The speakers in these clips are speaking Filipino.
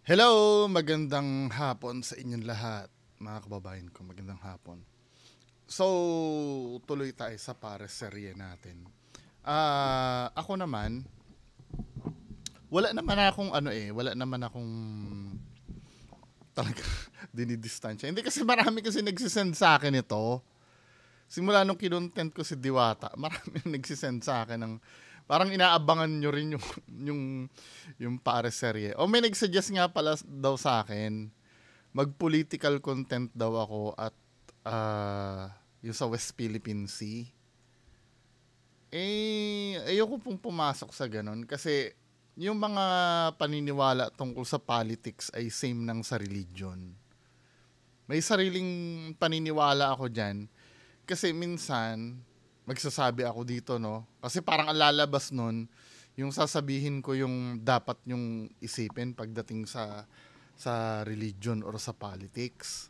Hello! Magandang hapon sa inyong lahat, mga kababayan ko. Magandang hapon. So, tuloy tayo sa pares serye natin. Ako naman, wala naman akong talaga dinidistansya. Hindi kasi marami kasi nagsisend sa akin ito. Simula nung kinontent ko si Diwata, marami nagsisend sa akin ng parang inaabangan nyo rin yung, yung pares serye. O may nagsuggest nga pala daw sa akin, mag-political content daw ako at yung sa West Philippine Sea. Ayoko pong pumasok sa ganun kasi yung mga paniniwala tungkol sa politics ay same ng sa religion. May sariling paniniwala ako dyan kasi minsan magsasabi ako dito, no? Kasi parang ang lalabas nun, yung sasabihin ko yung dapat yung isipin pagdating sa religion or sa politics.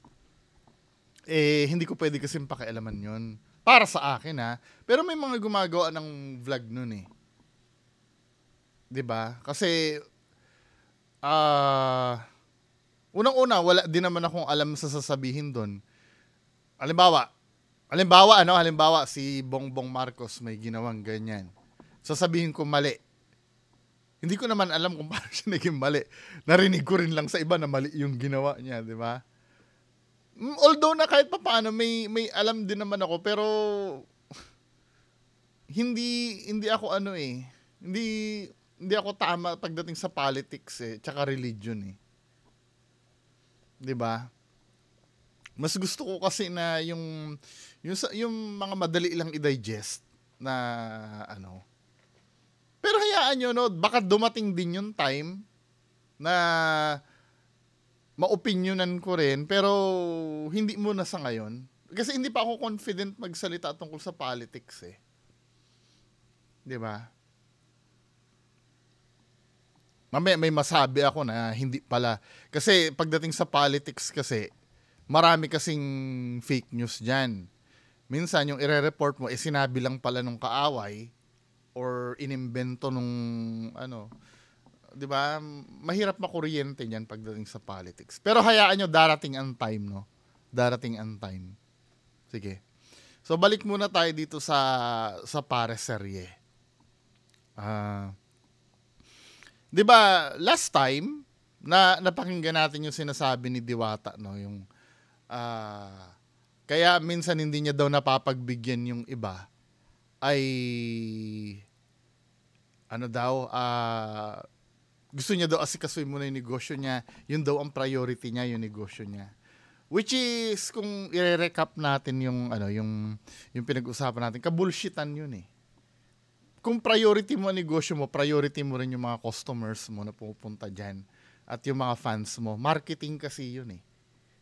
Hindi ko pwede kasing pakialaman yun. Para sa akin ha. Pero may mga gumagawa ng vlog nun eh. 'Di ba? Kasi ah unang-una wala din naman akong alam sa sasabihin doon. Halimbawa, halimbawa si Bongbong Marcos may ginawang ganyan. Sasabihin ko mali. Hindi ko naman alam kung paano siya naging mali. Narinig ko rin lang sa iba na mali yung ginawa niya, 'di ba? Although na kahit papaano may alam din naman ako pero hindi ako hindi hindi ako tama pagdating sa politics tsaka religion 'Di ba? Mas gusto ko kasi na yung mga madali lang i-digest na ano. Pero hayaan nyo, no, baka dumating din yung time na maopinyonan ko rin, pero hindi muna sa ngayon. Kasi hindi pa ako confident magsalita tungkol sa politics 'Di ba? Mamaya may masabi ako na hindi pala. Kasi pagdating sa politics kasi, marami kasing fake news dyan. Minsan yung ire-report mo, sinabi lang pala nung kaaway or inimbento nung ano, 'di ba? Mahirap makuryente niyan pagdating sa politics. Pero hayaan nyo, darating ang time, no? Darating ang time. Sige. So balik muna tayo dito sa pares serye. 'Di ba last time na napakinggan natin yung sinasabi ni Diwata, no, yung kaya minsan hindi niya daw napapagbigyan yung iba ay ano daw gusto niya daw asikasuhin muna yung negosyo niya, yun daw ang priority niya, yung negosyo niya. Which is kung i-recap natin yung pinag-usapan natin, kabulshitan yun Kung priority mo ang negosyo mo, priority mo rin yung mga customers mo na pupunta dyan at yung mga fans mo. Marketing kasi yun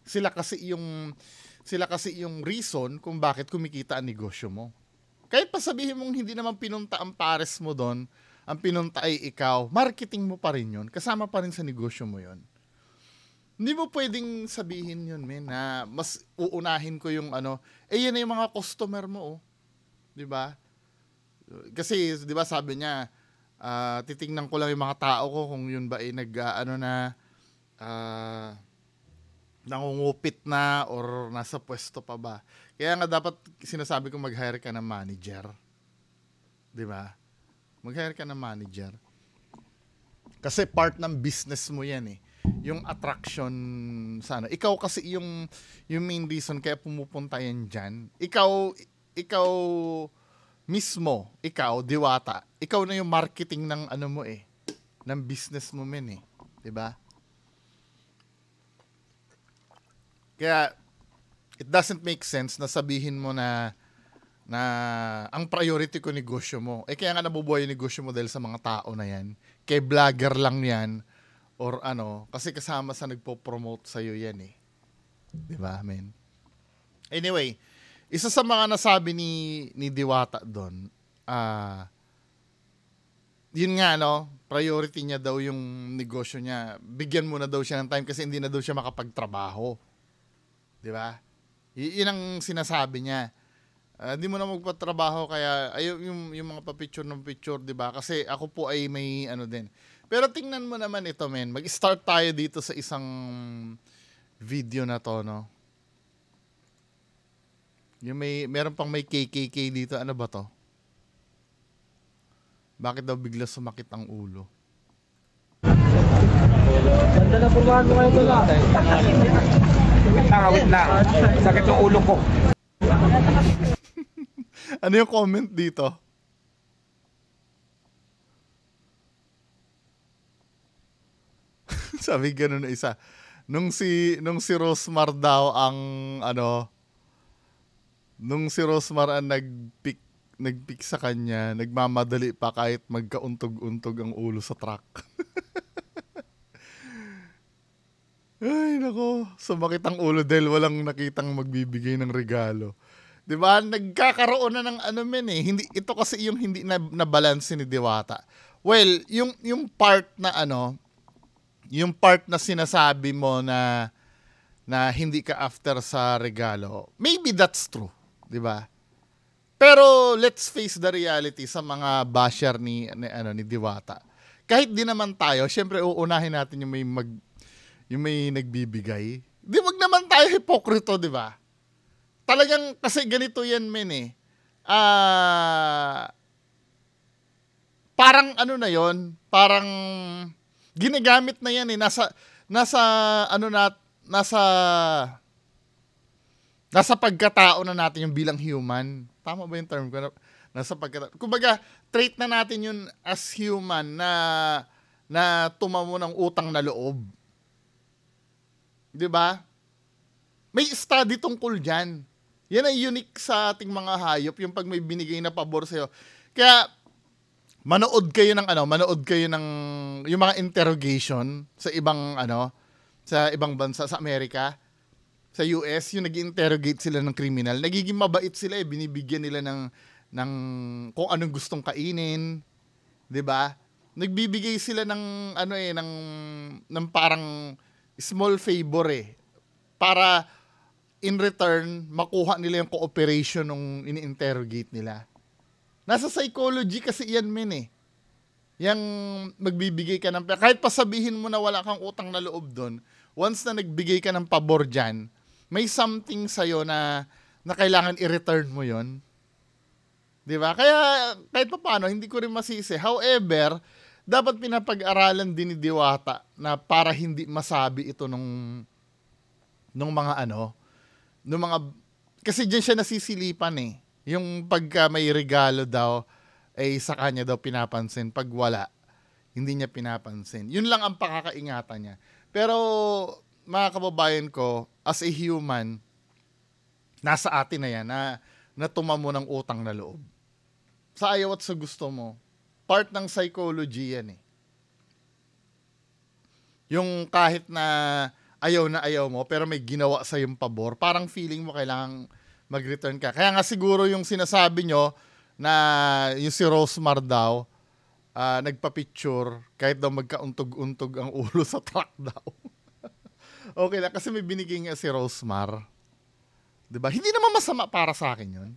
Sila kasi yung reason kung bakit kumikita ang negosyo mo. Kahit pa sabihin mong hindi naman pinunta ang pares mo doon, ang pinunta ay ikaw, marketing mo pa rin yun. Kasama pa rin sa negosyo mo yun. Hindi mo pwedeng sabihin yun, men, na mas uunahin ko yung yan na yung mga customer mo, 'di ba? Kasi 'di ba sabi niya, titingnan ko lang yung mga tao ko kung yun ba ay nangungupit na or nasa pwesto pa ba. Kaya nga dapat sinasabi ko mag-hire ka ng manager. 'Di ba? Mag-hire ka ng manager. Kasi part ng business mo 'yan Yung attraction sana. Ikaw kasi yung main reason kaya pumupunta yan diyan. Ikaw mismo, ikaw Diwata. Ikaw na yung marketing ng ano mo ng business mo men 'di ba? Kaya it doesn't make sense na sabihin mo na ang priority ko negosyo mo. Kaya nga nabubuhay yung negosyo mo dahil sa mga tao na yan. Kay vlogger lang yan or kasi kasama sa nagpo-promote sa'yo yan 'Di ba, men? Anyway, isa sa mga nasabi ni Diwata doon, yun nga priority niya daw yung negosyo niya. Bigyan mo na daw siya ng time kasi hindi na daw siya makapagtrabaho. 'Di ba? Yun ang sinasabi niya. Di mo na magpatrabaho kaya yung mga pa-picture ng picture, 'di ba? Kasi ako po ay may din. Pero tingnan mo naman ito, men. Mag-start tayo dito sa isang video na to, no? Yung meron pang may KKK dito. Ano ba to? Bakit daw bigla sumakit ang ulo? Ganda na pumahan mo kayo doon. Wait lang. Sakit ng ulo ko. Ano yung comment dito? Sabi ganun na isa. Nung si Rosmar daw ang nung si Rosmar ang nagpick sa kanya, nagmamadali pa kahit magkauntog-untog ang ulo sa truck. Ay, nako. Sumakit ang ulo dahil walang nakitang magbibigay ng regalo. 'Di ba? Nagkakaroon na ng Hindi ito kasi yung hindi na balance ni Diwata. Well, yung part na yung part na sinasabi mo na hindi ka after sa regalo. Maybe that's true, 'di ba? Pero let's face the reality sa mga basher ni Diwata. Kahit di naman tayo, syempre uunahin natin yung may nagbibigay. Di wag naman tayo hipokrito, di ba? Talagang kasi ganito yan, men eh. Parang na yon, parang ginagamit na yan eh. Nasa pagkatao na natin yung bilang human. Tama ba yung term ko? Nasa pagkatao. Kumbaga, trait na natin yun as human na tumamo ng utang na loob. 'Di ba? May study tungkol diyan. Yan ay unique sa ating mga hayop, yung pag may binigay na pabor sa iyo. Kaya manood kayo ng yung mga interrogation sa ibang bansa sa Amerika, sa US, yung nag-interrogate sila ng criminal. Nagiging mabait sila eh, binibigyan nila ng kung anong gustong kainin, 'di ba? Nagbibigay sila ng ng parang small favor eh, para in return makuha nila yung cooperation nung ini-interrogate nila. Nasa psychology kasi yan, men eh. Yang magbibigay ka ng kahit pa sabihin mo na wala kang utang na loob doon, once na nagbigay ka ng pabor dyan, may something sa'yo na kailangan i-return mo yon. Diba? Kaya kahit pa paano, hindi ko rin masisi. However, dapat pinapag-aralan din ni Diwata na para hindi masabi ito nung mga kasi diyan siya nasisilipan eh. Yung pagka may regalo daw ay sa kanya daw pinapansin, pag wala hindi niya pinapansin. Yun lang ang pakakaingatan niya. Pero mga kababayan ko, as a human, nasa atin na yan na tumamo ng utang na loob. Sa ayaw at sa gusto mo. Part ng psychology yan eh. Yung kahit na ayaw mo, pero may ginawa sa yung pabor, parang feeling mo kailangang mag-return ka. Kaya nga siguro yung sinasabi nyo na yung si Rosmar daw, nagpa-picture, kahit daw magkauntog-untog ang ulo sa truck daw. Okay lang, kasi may binigay nga si Rosmar. Diba? Hindi naman masama para sa akin yun.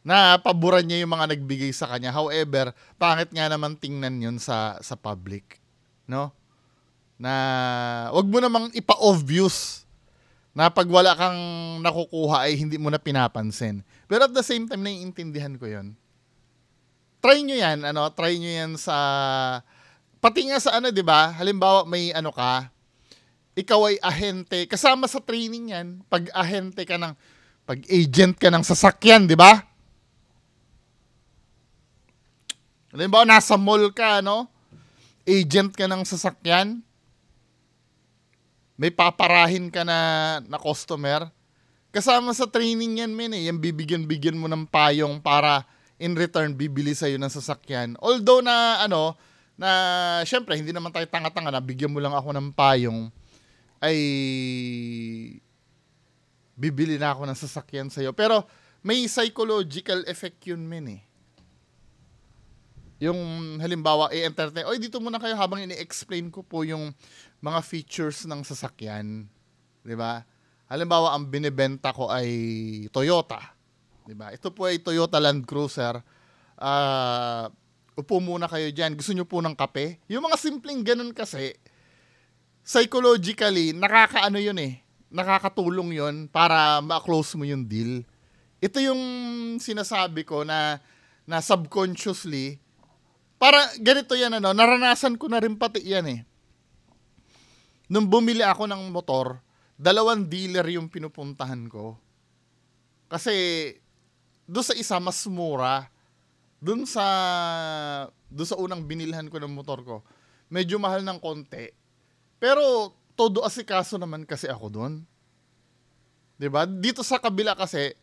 Na paboran niya yung mga nagbigay sa kanya. However, pangit nga naman tingnan yun sa public. No? Na wag mo namang ipa-obvious na pag wala kang nakukuha ay hindi mo na pinapansin. Pero at the same time, naiintindihan ko yun. Try nyo yan, try nyo yan sa, pati nga sa di ba? Halimbawa, may ikaw ay ahente, kasama sa training yan, pag agent ka ng sasakyan, di ba? Halimbawa, nasa mall ka, agent ka ng sasakyan, may paparahin ka na customer, kasama sa training yan, men eh. Yung bibigyan mo ng payong para in return bibili sa'yo ng sasakyan. Although na syempre hindi naman tayo tanga-tanga na bigyan mo lang ako ng payong ay bibili na ako ng sasakyan sa'yo. Pero may psychological effect yun, men eh. Yung halimbawa, i-entertain, oy, dito muna kayo habang ini-explain ko po yung mga features ng sasakyan. 'Di ba? Halimbawa, ang binebenta ko ay Toyota. 'Di ba? Ito po ay Toyota Land Cruiser. Upo muna kayo dyan. Gusto nyo po ng kape? Yung mga simpleng ganun kasi, psychologically, nakakaano yun eh. Nakakatulong yun para ma-close mo yung deal. Ito yung sinasabi ko na subconsciously, para ganito yan, naranasan ko na rin pati yan eh. Nung bumili ako ng motor, 2 dealer yung pinupuntahan ko. Kasi, doon sa isa, mas mura. Doon sa unang binilhan ko ng motor ko, medyo mahal ng konti. Pero, todo asikaso naman kasi ako doon. 'Di ba? Dito sa kabila kasi,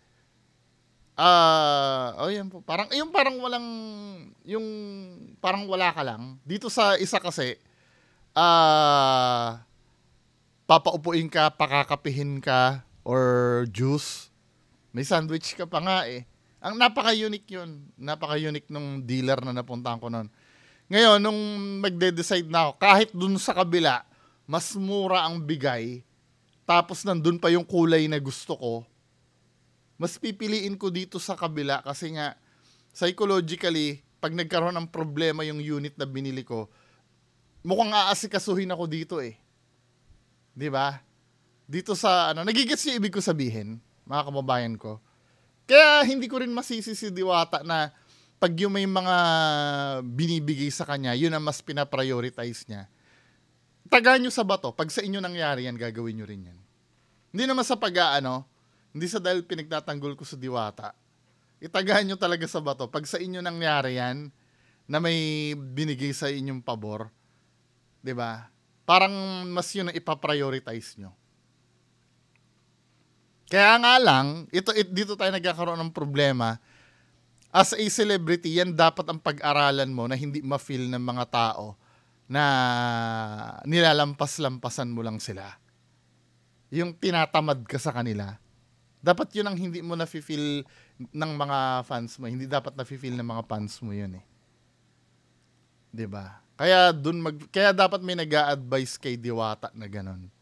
yan po. Parang walang, yung parang wala ka lang. Dito sa isa kasi, papaupuin ka, pakakapihin ka, or juice. May sandwich ka pa nga eh. Ang napaka-unique yun. Napaka-unique nung dealer na napuntahan ko noon. Ngayon, nung magde-decide na ako, kahit dun sa kabila, mas mura ang bigay, tapos nandun pa yung kulay na gusto ko, mas pipiliin ko dito sa kabila kasi nga, psychologically, pag nagkaroon ng problema yung unit na binili ko, mukhang aasikasuhin ako dito eh. 'Di ba? Dito sa nagigets yung ibig ko sabihin, mga kababayan ko. Kaya hindi ko rin masisi si Diwata na pag yung may mga binibigay sa kanya, yun ang mas pinaprioritize niya. Taga nyo sa bato, pag sa inyo nangyari yan, gagawin nyo rin yan. Hindi naman sa hindi sa dahil pinagtatanggol ko sa Diwata. Itaga nyo talaga sa bato, pag sa inyo nangyari yan, na may binigay sa inyong pabor, 'di ba? Parang mas yun ang ipaprioritize nyo. Kaya nga lang, dito tayo nagkakaroon ng problema. As a celebrity, yan dapat ang pag-aralan mo na hindi ma-feel ng mga tao na nilalampas-lampasan mo lang sila. Yung tinatamad ka sa kanila. Dapat yun ang hindi mo na-feel ng mga fans mo. Hindi dapat na-feel ng mga fans mo yun eh. 'Di ba? Kaya dapat may nag-a-advise kay Diwata na gano'n.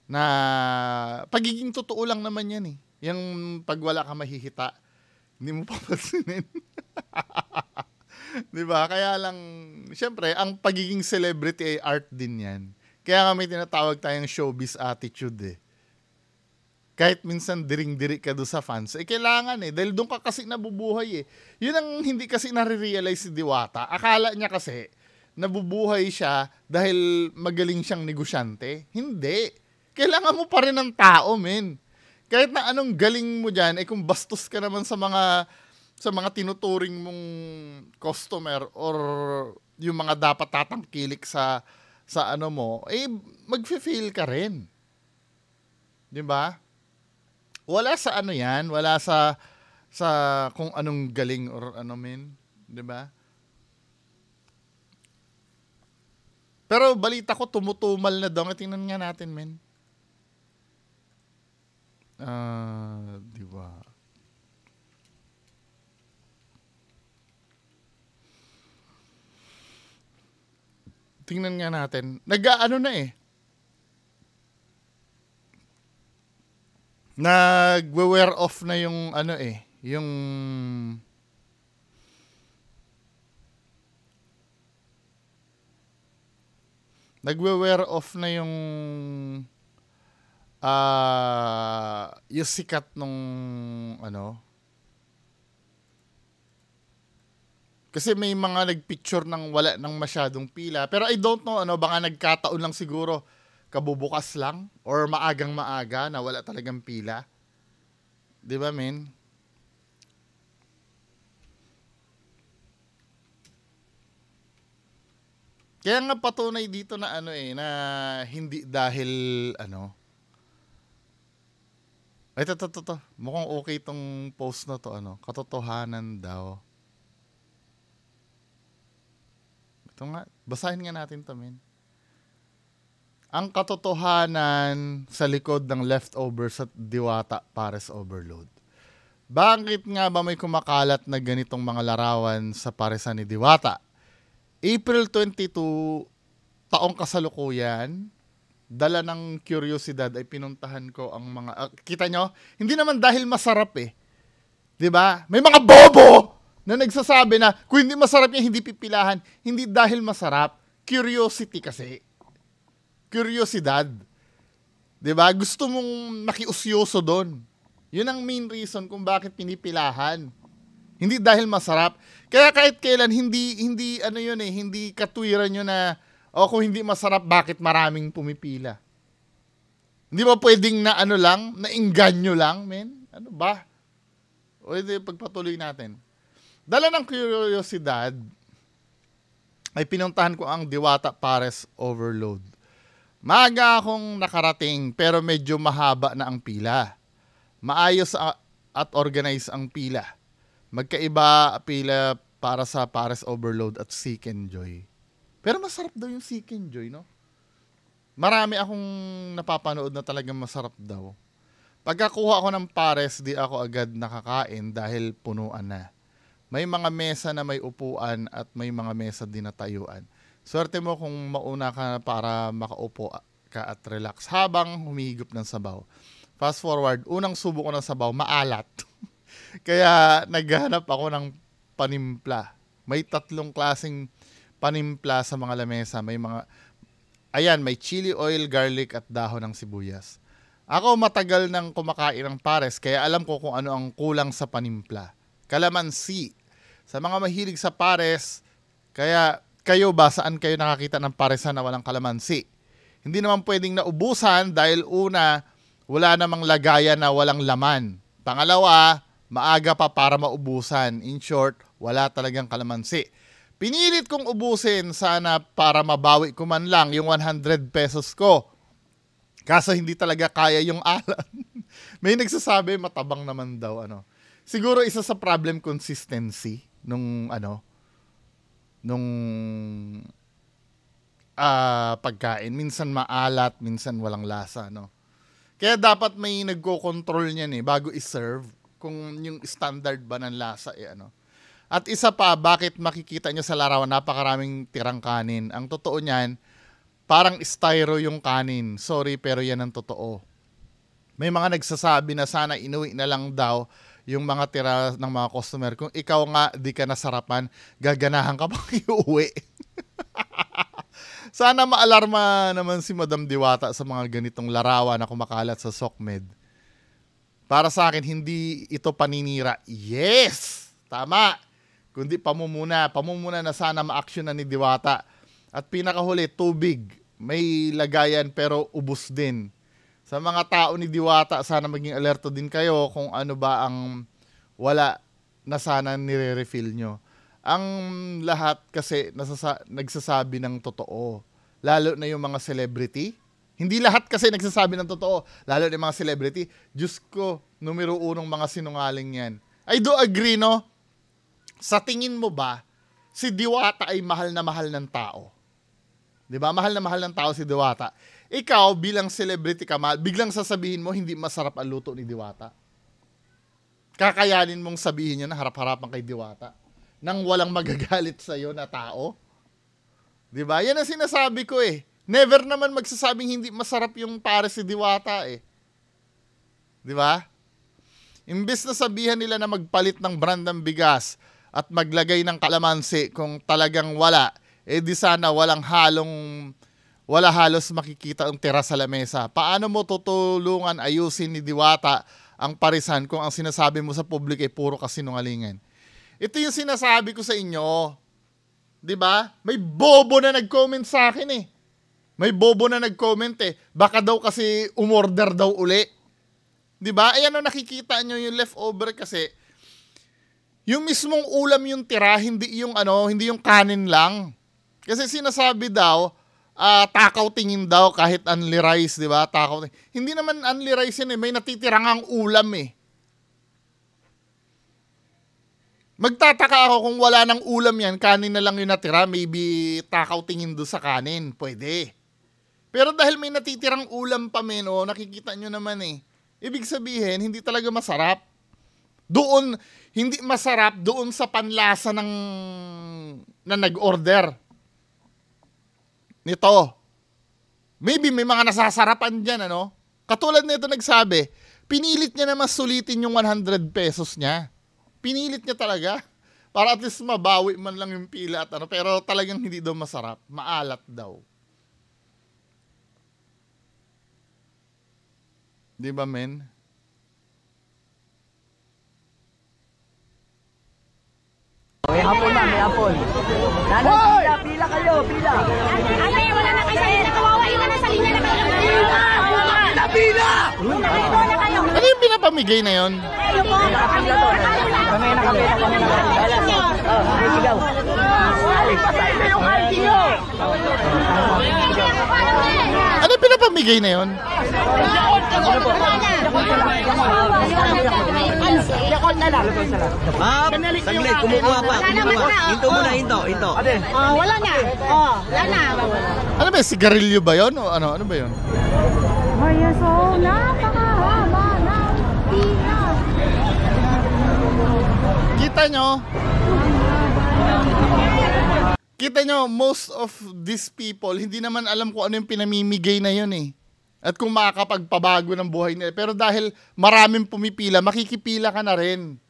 Na pagiging totoo lang naman yan eh. Yung pag wala ka mahihita, hindi mo papansinin. Diba? Kaya lang, syempre, ang pagiging celebrity ay art din yan. Kaya nga may tinatawag tayong showbiz attitude eh. Kahit minsan diring-diri ka doon sa fans, kailangan eh. Dahil doon ka kasi nabubuhay eh. Yun ang hindi kasi nare-realize si Diwata. Akala niya kasi, nabubuhay siya dahil magaling siyang negosyante. Hindi. Kailangan mo pa rin ng tao, men. Kahit na anong galing mo dyan, kung bastos ka naman sa mga tinuturing mong customer or yung mga dapat tatangkilik sa mo, mag-feel ka rin. 'Di ba? Wala sa yan, wala sa kung anong galing or men, 'di ba? Pero balita ko tumutumal na daw. Tingnan nga natin, men. Di ba? Tingnan nga natin. Na eh. Nagwe-wear off na yung yung nagwe-wear off na yung sikat nung kasi may mga nagpicture ng wala nang masyadong pila, pero I don't know baka nagkataon lang siguro kabubukas lang or maagang maaga na wala talagang pila, 'di ba men? Kaya nga patunay dito na na hindi dahil ito. Mukhang okay tong post na to, katotohanan daw. Ito nga, basahin nga natin to, men. Ang katotohanan sa likod ng leftovers at Diwata Pares Overload. Bakit nga ba may kumakalat na ganitong mga larawan sa paresan ni Diwata? April 22, taong kasalukuyan, dala ng kuryosidad ay pinuntahan ko ang mga kita nyo, hindi naman dahil masarap eh. 'Di ba? May mga bobo na nagsasabi na kung hindi masarap yan, hindi pipilahan. Hindi dahil masarap. Curiosity kasi. Curiosidad. Diba? Gusto mong makiusyoso doon. Yun ang main reason kung bakit pinipilahan. Hindi dahil masarap. Kaya kahit kailan, hindi katwiran yun na, kung hindi masarap, bakit maraming pumipila? Hindi ba pwedeng na na-engganyo lang, men? Ano ba? O hindi, pagpatuloy natin. Dala ng kuryosidad, ay pinuntahan ko ang Diwata Pares Overload. Maaga akong nakarating, pero medyo mahaba na ang pila. Maayos at organize ang pila. Magkaiba pila para sa Pares Overload at Seek and Joy. Pero masarap daw yung Seek and Joy, no? Marami akong napapanood na talagang masarap daw. Pagkakuha ko ng Pares, di ako agad nakakain dahil punuan na. May mga mesa na may upuan at may mga mesa din na tayuan. Swerte mo kung mauna ka para makaupo ka at relax habang humihigop ng sabaw. Fast forward, unang subo ko ng sabaw, maalat. Kaya naghahanap ako ng panimpla. May 3 klaseng panimpla sa mga lamesa. May chili oil, garlic at dahon ng sibuyas. Ako matagal nang kumakain ng Pares kaya alam ko kung ano ang kulang sa panimpla. Kalamansi. Sa mga mahilig sa Pares, kaya kayo ba saan kayo nakakita ng paresan na walang kalamansi? Hindi naman pwedeng naubusan dahil una, wala namang lagayan na walang laman. Pangalawa, maaga pa para maubusan. In short, wala talagang kalamansi. Pinilit kong ubusin sana para mabawi ko man lang yung 100 pesos ko. Kaso hindi talaga kaya yung alat. May nagsasabi, matabang naman daw. Siguro isa sa problem consistency nung pagkain. Minsan maalat, minsan walang lasa. Kaya dapat may nagko-control niyan bago i-serve kung yung standard ba ng lasa At isa pa, bakit makikita nyo sa larawan napakaraming tirang kanin? Ang totoo niyan, parang styro yung kanin. Sorry, pero yan ang totoo. May mga nagsasabi na sana inuwi na lang daw yung mga tira ng mga customer. Kung ikaw nga di ka nasarapan, gaganahan ka pang iuwi. Sana maalarma naman si Madam Diwata sa mga ganitong larawan na kumakalat sa SOCMED. Para sa akin, hindi ito paninira. Yes! Tama! Kundi pamumuna. Pamumuna na sana ma-action na ni Diwata. At pinakahuli, tubig. May lagayan pero ubos din. Sa mga tao ni Diwata, sana maging alerto din kayo kung ano ba ang wala na sana nire-refill nyo. Ang lahat kasi nagsasabi ng totoo. Lalo na yung mga celebrity. Hindi lahat kasi nagsasabi ng totoo. Lalo na yung mga celebrity. Diyos ko, numero 1 mga sinungaling yan. I do agree, no? Sa tingin mo ba, si Diwata ay mahal na mahal ng tao? Diba? Mahal na mahal ng tao si Diwata. Ikaw, bilang celebrity ka, biglang sasabihin mo, hindi masarap ang luto ni Diwata. Kakayanin mong sabihin yun na harap-harapan kay Diwata nang walang magagalit sa'yo na tao. Diba? Yan ang sinasabi ko Never naman magsasabing hindi masarap yung Pares si Diwata Diba? Imbes na sabihan nila na magpalit ng brand ng bigas at maglagay ng kalamansi kung talagang wala, di sana wala halos makikita ang tira sa lamesa. Paano mo tutulungan ayusin ni Diwata ang parisan kung ang sinasabi mo sa publiko ay puro kasinungalingan? Ito yung sinasabi ko sa inyo. Diba? May bobo na nag-comment sa akin May bobo na nag-comment Baka daw kasi umorder daw uli. Diba? Ayan nakikita nyo yung leftover kasi yung mismong ulam yung tira, hindi yung kanin lang. Kasi sinasabi daw, takaw tingin daw kahit unli rice, di ba? Takaw tingin. Hindi naman unli rice yan may natitirang ang ulam Magtataka ako kung wala ng ulam yan, kanin na lang yung natira, maybe takaw tingin doon sa kanin, pwede. Pero dahil may natitirang ulam pa nakikita nyo naman Ibig sabihin, hindi talaga masarap. Hindi masarap doon sa panlasa na nag-order nito. Maybe may mga nasasarapan dyan, Katulad nito nagsabi, pinilit niya na mas sulitin yung 100 pesos niya. Pinilit niya talaga. Para at least mabawi man lang yung pila at ano. Pero talagang hindi daw masarap. Maalat daw. Di ba, men? May hapon na, may hapon. Pila, pila kayo, pila. Ate, wala na kayo sa linya. Kawawa yun na sa linya na kayo. Pila! Ano yung pinapamigay na yon? Kami na kami. May sigaw. Patay na yung ID nyo! Ano yung pinapamigay na yon? Yakol na lang. Saglit, kumukuha pa. Hinto muna, hinto. Wala na. Wala na. Ano ba, sigarilyo ba yon? O ano ba yon? Kaya so, napakahaba ng pila. Kita nyo, most of these people, hindi naman alam kung ano yung pinamimigay na yun eh. At kung makakapagpabago ng buhay nila. Pero dahil maraming pumipila, makikipila ka na rin.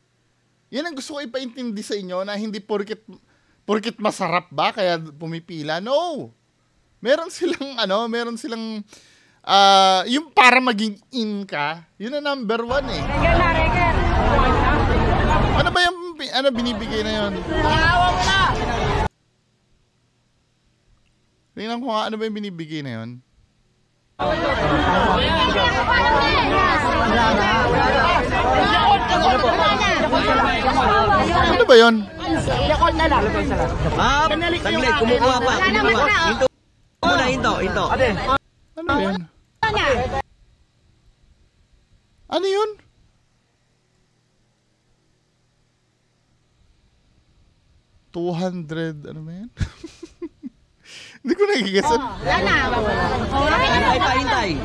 Yan ang gusto ko ipaintindi sa inyo na hindi porket masarap ba kaya pumipila. No! Meron silang yung para maging in ka, yun ang number 1 eh. Ano ba yung binibigay na yun? Tingnan ko nga, ano ba yung binibigay na yun? Ano ba yun? Yakol na lang. Saglit, kumukuha pa. Hinto muna, hinto. Ano ba yun? Ano yun? $200, ano ba yan? Hindi ko nagigasan. Wala na. Hintay pa, hintay.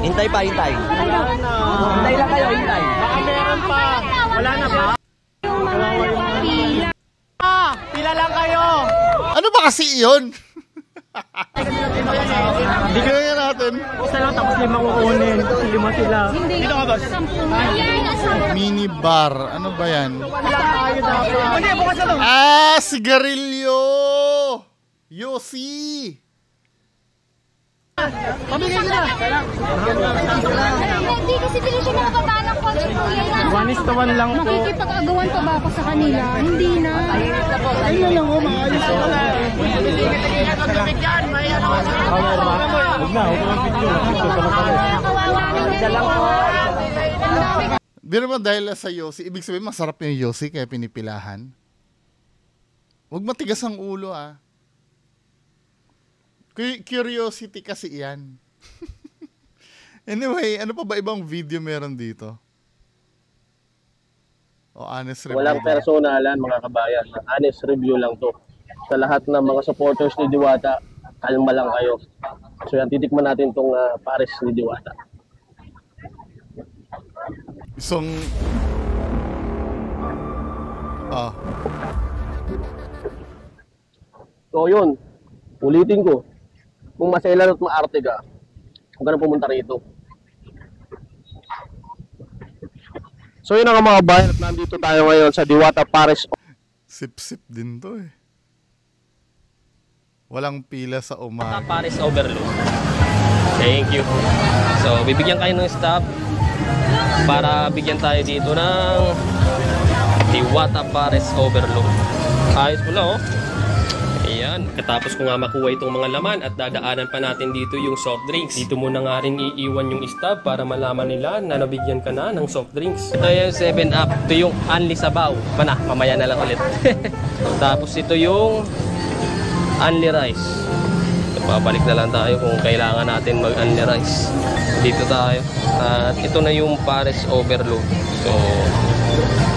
Hintay pa, hintay. Hintay lang kayo, hintay. Baka meron pa. Wala na ba? Pila. Pila lang kayo. Ano ba kasi yun? Hindi ko nga natin. Isa lang tapos 5 kukunin. 5 sila. Dito ka, boss. Mini bar. Ano ba yan? Hindi, bukas na to. Sigarilyo! Yossi! Pamigay ko na. Hindi kasi sila siya nakababa ng kotse po. 1:1 lang po. Makikipag-agawan pa ba ako sa kanila? Hindi na. Ayun na lang, maayos ko na. Biro mo dahil sa Yossi, ibig sabihin masarap yung Yossi kaya pinipilahan. Huwag matigas ang ulo ah. Curiosity kasi yan. Anyway, ano pa ba ibang video meron dito? O honest review. Walang personalan mga kabayan. Honest review lang to. Sa lahat ng mga supporters ni Diwata, kalma lang kayo. So yan, titikman natin tong Pares ni Diwata. Isang... So yun, ulitin ko. Kung masailan at maarte ka, huwag ka na pumunta rito. So yun ang mga bayan at nandito tayo ngayon sa Diwata Pares. Sip-sip din to eh. Walang pila sa umaga. Pares Overload. Thank you. So, bibigyan kayo ng stop para bigyan tayo dito ng Diwata Pares Overload. Ayos mo na oh. Ayan. Katapos ko nga makuha itong mga laman at dadaanan pa natin dito yung soft drinks. Dito muna nga rin iiwan yung stop para malaman nila na nabigyan ka na ng soft drinks. Ito yung 7-Up. Ito yung Unli Sabaw. Mamaya na lang ulit. Tapos ito yung Unli Rice. Babalik na lang tayo kung kailangan natin mag-Unli Rice. Dito tayo. At ito na yung Pares Overload. So,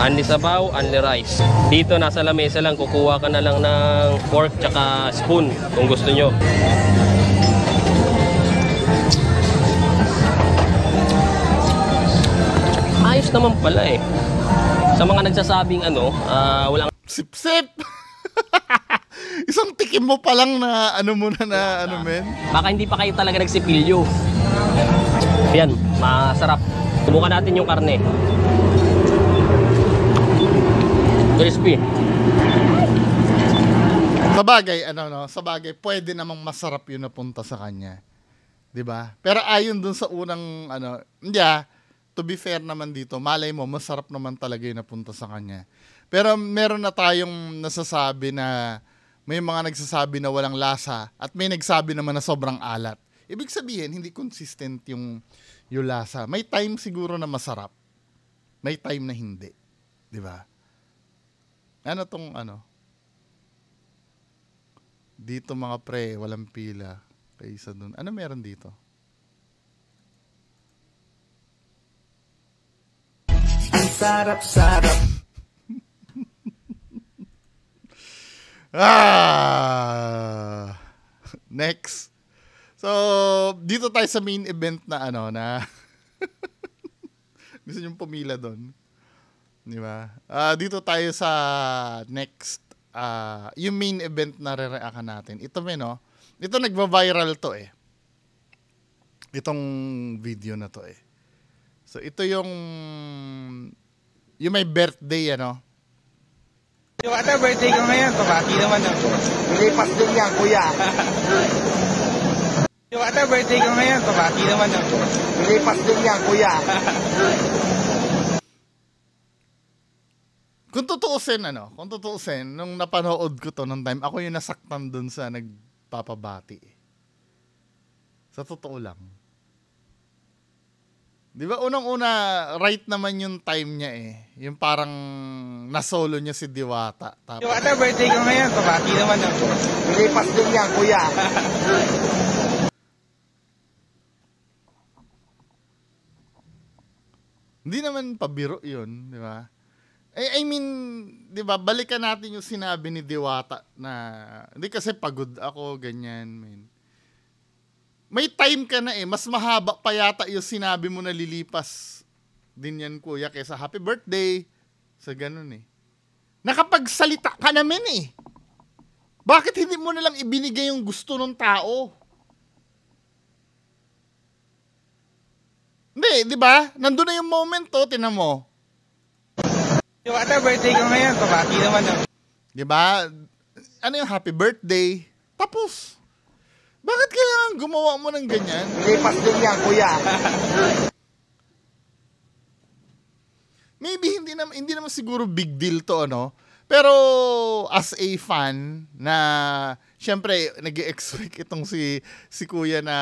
Unli Sabaw, Unli Rice. Dito nasa lamesa lang, kukuha ka na lang ng fork tsaka spoon kung gusto nyo. Ayos naman pala eh. Sa mga nagsasabing walang Sip-sip! Isang tikim mo pa lang na men. baka hindi pa kayo talaga nagsipilyo. Yan, masarap. Subukan natin yung karne. Crispy. Sa bagay, pwede namang masarap yun na punta sa kanya. 'Di ba? Pero ayon dun sa unang to be fair naman dito, malay mo masarap naman talaga yun na punta sa kanya. Pero meron na tayong nasasabi na may mga nagsasabi na walang lasa at may nagsabi naman na sobrang alat. Ibig sabihin, hindi consistent yung lasa. May time siguro na masarap. May time na hindi. 'Di ba? Ano tong dito mga pre, walang pila. Kaysa dun. Ano meron dito? Ang sarap-sarap. Next. So, dito tayo sa main event na na gusto nyo pumila doon. Di ba? Dito tayo sa next yung main event na re-reactan natin. Ito ito nagva-viral to itong video na to So ito yung may birthday Diwata, birthday ko ngayon. Pabati naman ako. Lipas din yan, kuya. Diwata, birthday ko ngayon. Pabati naman ako. Lipas din yan, kuya. Kung tutuusin, nung napanood ko to nung time, ako yung nasaktan dun sa nagpapabati. Sa totoo lang. Di ba, unang-una, right naman yung time niya Yung parang nasolo niya si Diwata. Diwata, birthday ko ngayon. Pabati naman ako. Lipas din yan, kuya. Hindi naman pabiro yun, di ba? I mean, 'di ba, balikan natin yung sinabi ni Diwata na hindi kasi pagod ako, ganyan, man. May time ka na mas mahaba pa yata yung sinabi mo na lilipas din yan, kuya, kaysa happy birthday. Sa ganun Nakapagsalita ka naman Bakit hindi mo nalang ibinigay yung gusto ng tao? Hindi, 'di ba? Nandun na yung moment tinan mo. Diwata, birthday ko ngayon. Pabati naman ako. Diba? Ano yung happy birthday? Tapos. Bakit kailangan gumawa mo ng ganyan? Lipas din yan, kuya. Maybe hindi naman siguro big deal to, Pero as a fan na syempre nag-expect itong si kuya na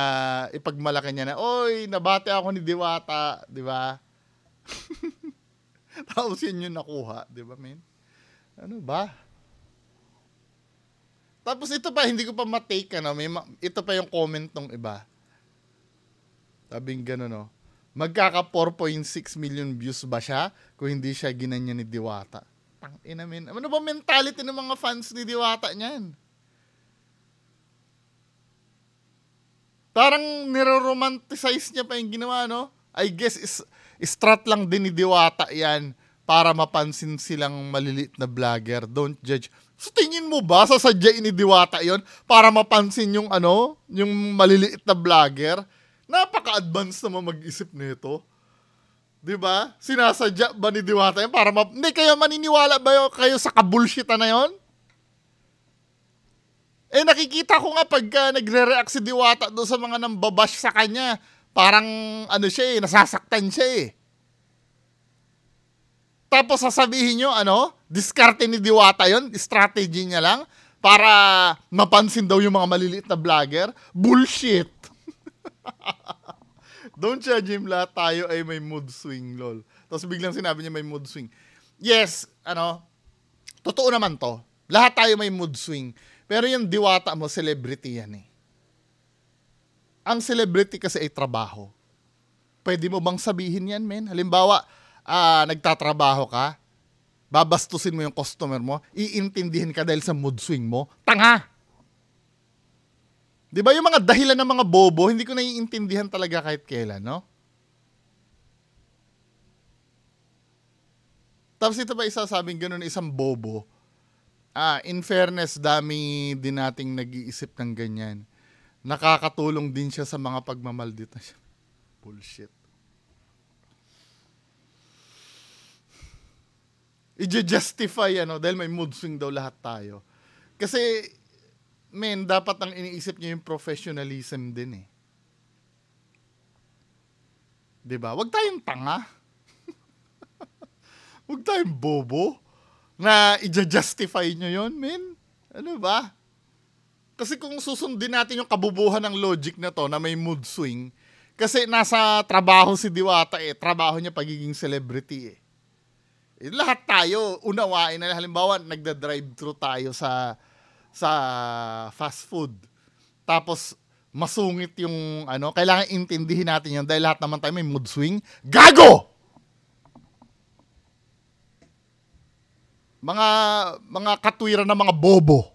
ipagmalaki niya na, oy, nabati ako ni Diwata, 'di ba? Tapos yun yung nakuha, di ba, men? Ano ba? Tapos ito pa, hindi ko pa matake, ito pa yung comment ng iba. Sabing gano'n, magkaka 4.6 million views ba siya kung hindi siya ginanyan ni Diwata? Tangina, men. Ano ba mentality ng mga fans ni Diwata niyan? Parang nire-romanticize niya pa yung ginawa, I guess strat lang din ni Diwata yan para mapansin silang maliliit na vlogger. Don't judge. So tingin mo ba sasadyain ni Diwata yon para mapansin yung yung maliliit na vlogger? Napaka-advanced naman mag-isip nito. 'Di ba? Sinasadya ba ni Diwata yan para hindi kayo maniniwala ba kayo sa kabullshita na yon? Nakikita ko nga pagka nagre-react si Diwata doon sa mga nambabash sa kanya. Parang siya nasasaktan siya Tapos sasabihin nyo, diskarte ni Diwata yon, strategy niya lang para mapansin daw yung mga maliliit na vlogger. Bullshit! Don't judge him, lahat tayo ay may mood swing, lol. Tapos biglang sinabi niya may mood swing. Yes, totoo naman to. Lahat tayo may mood swing. Pero yung Diwata mo, celebrity yan Ang celebrity kasi ay trabaho. Pwede mo bang sabihin yan, men? Halimbawa, nagtatrabaho ka, babastusin mo yung customer mo, iintindihin ka dahil sa mood swing mo, tanga! Di ba yung mga dahilan ng mga bobo, hindi ko naiintindihan talaga kahit kailan, Tapos ito pa isa sabing ganun, isang bobo. In fairness, dami din nating nag-iisip ng ganyan. Nakakatulong din siya sa mga pagmamaldita siya. Bullshit. i-justify dahil may mood swing daw lahat tayo. Kasi dapat ang iniisip niyo yung professionalism din eh. 'Di ba? Huwag tayong tanga. Huwag tayong bobo na i-justify niyo 'yon, men. Ano ba? Kasi kung susundin natin yung kabubuhan ng logic na to na may mood swing, kasi nasa trabaho si Diwata trabaho niya pagiging celebrity eh. Lahat tayo unawain na halimbawa nagda-drive-thru tayo sa fast food. Tapos masungit yung kailangan intindihin natin yun dahil lahat naman tayo may mood swing. Gago! Mga katwiran na mga bobo.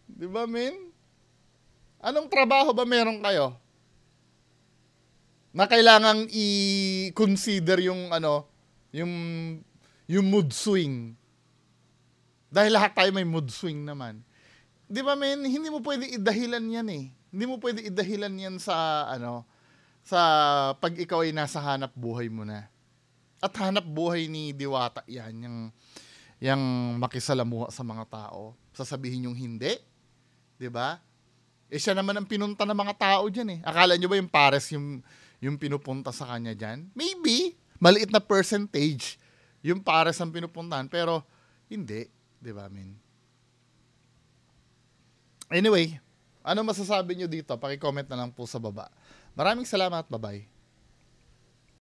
Di ba, men? Anong trabaho ba meron kayo? Na kailangang i-consider yung mood swing. Dahil lahat tayo may mood swing naman. 'Di ba, men? Hindi mo pwedeng idahilan 'yan eh. Hindi mo pwedeng idahilan 'yan sa sa pag ikaw ay nasa hanap buhay mo na. At hanap buhay ni Diwata 'yan, yung makisalamuha sa mga tao. Sasabihin yung hindi, 'di ba? Siya naman ang pinunta ng mga tao diyan eh. Akala niyo ba yung pares yung pinupunta sa kanya diyan? Maybe maliit na percentage yung pares ang pinupuntahan pero hindi, 'di ba, men? Anyway, ano masasabi niyo dito? Paki-comment na lang po sa baba. Maraming salamat, bye-bye.